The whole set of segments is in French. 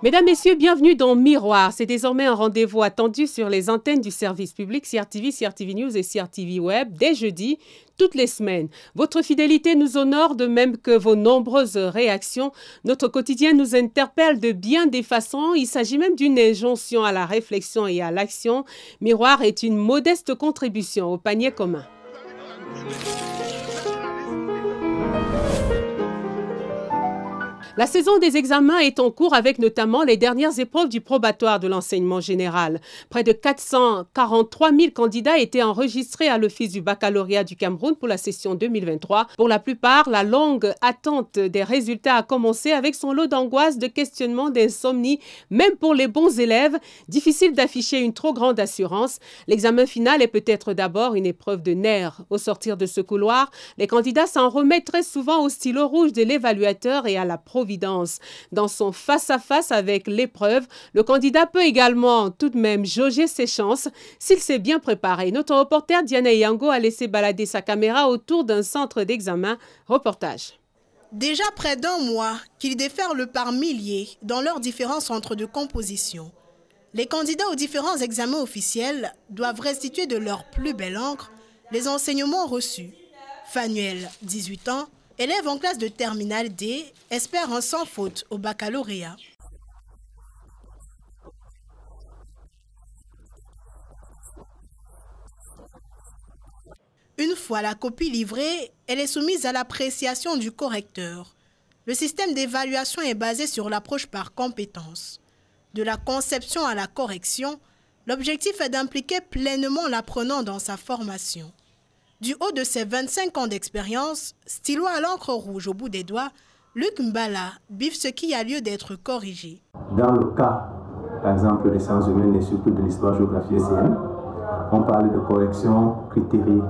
Mesdames, Messieurs, bienvenue dans Miroir. C'est désormais un rendez-vous attendu sur les antennes du service public CRTV, CRTV News et CRTV Web dès jeudi, toutes les semaines. Votre fidélité nous honore de même que vos nombreuses réactions. Notre quotidien nous interpelle de bien des façons. Il s'agit même d'une injonction à la réflexion et à l'action. Miroir est une modeste contribution au panier commun. La saison des examens est en cours avec notamment les dernières épreuves du probatoire de l'enseignement général. Près de 443 000 candidats étaient enregistrés à l'Office du baccalauréat du Cameroun pour la session 2023. Pour la plupart, la longue attente des résultats a commencé avec son lot d'angoisse, de questionnements, d'insomnie, même pour les bons élèves. Difficile d'afficher une trop grande assurance. L'examen final est peut-être d'abord une épreuve de nerfs. Au sortir de ce couloir, les candidats s'en remettent très souvent au stylo rouge de l'évaluateur et à la providence. Dans son face-à-face avec l'épreuve, le candidat peut également tout de même jauger ses chances s'il s'est bien préparé. Notre reporter Diana Yango a laissé balader sa caméra autour d'un centre d'examen. Reportage. Déjà près d'un mois qu'ils déferlent par milliers dans leurs différents centres de composition. Les candidats aux différents examens officiels doivent restituer de leur plus belle encre les enseignements reçus. Fanuel, 18 ans, élève en classe de terminale D, espère un sans faute au baccalauréat. Une fois la copie livrée, elle est soumise à l'appréciation du correcteur. Le système d'évaluation est basé sur l'approche par compétences. De la conception à la correction, l'objectif est d'impliquer pleinement l'apprenant dans sa formation. Du haut de ses 25 ans d'expérience, stylo à l'encre rouge au bout des doigts, Luc Mbala biffe ce qui a lieu d'être corrigé. Dans le cas, par exemple, des sciences humaines et surtout de l'histoire, géographie et SCM, on parle de correction critériée.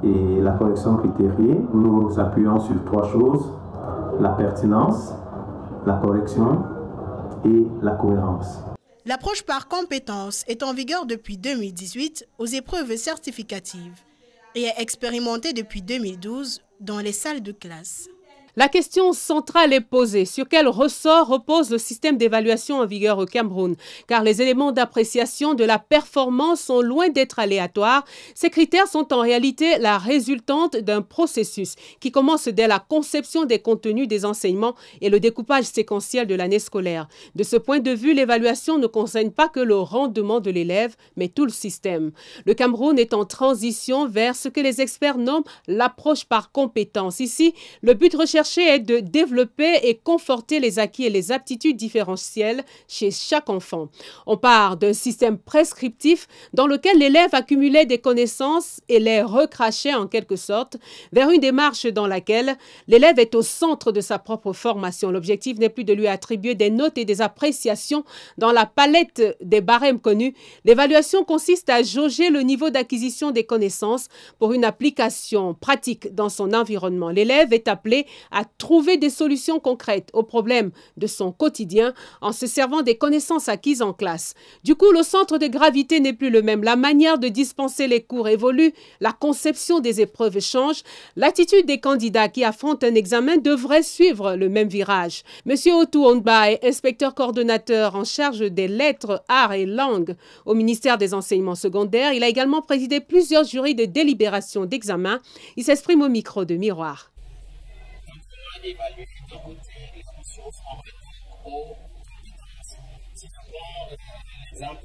Et la correction critériée, nous appuyons sur trois choses: la pertinence, la correction et la cohérence. L'approche par compétences est en vigueur depuis 2018 aux épreuves certificatives et est expérimentée depuis 2012 dans les salles de classe. La question centrale est posée. Sur quel ressort repose le système d'évaluation en vigueur au Cameroun? Car les éléments d'appréciation de la performance sont loin d'être aléatoires. Ces critères sont en réalité la résultante d'un processus qui commence dès la conception des contenus des enseignements et le découpage séquentiel de l'année scolaire. De ce point de vue, l'évaluation ne concerne pas que le rendement de l'élève, mais tout le système. Le Cameroun est en transition vers ce que les experts nomment l'approche par compétence. Ici, le but recherché est de développer et conforter les acquis et les aptitudes différentielles chez chaque enfant. On part d'un système prescriptif dans lequel l'élève accumulait des connaissances et les recrachait en quelque sorte, vers une démarche dans laquelle l'élève est au centre de sa propre formation. L'objectif n'est plus de lui attribuer des notes et des appréciations dans la palette des barèmes connus. L'évaluation consiste à jauger le niveau d'acquisition des connaissances pour une application pratique dans son environnement. L'élève est appelé à trouver des solutions concrètes aux problèmes de son quotidien en se servant des connaissances acquises en classe. Du coup, le centre de gravité n'est plus le même. La manière de dispenser les cours évolue, la conception des épreuves change. L'attitude des candidats qui affrontent un examen devrait suivre le même virage. Monsieur Otou Onba est inspecteur coordonnateur en charge des lettres, arts et langues au ministère des enseignements secondaires. Il a également présidé plusieurs jurys de délibération d'examen. Il s'exprime au micro de Miroir. Évaluer de côté les ressources en retour aux compétences. C'est d'abord l'exemple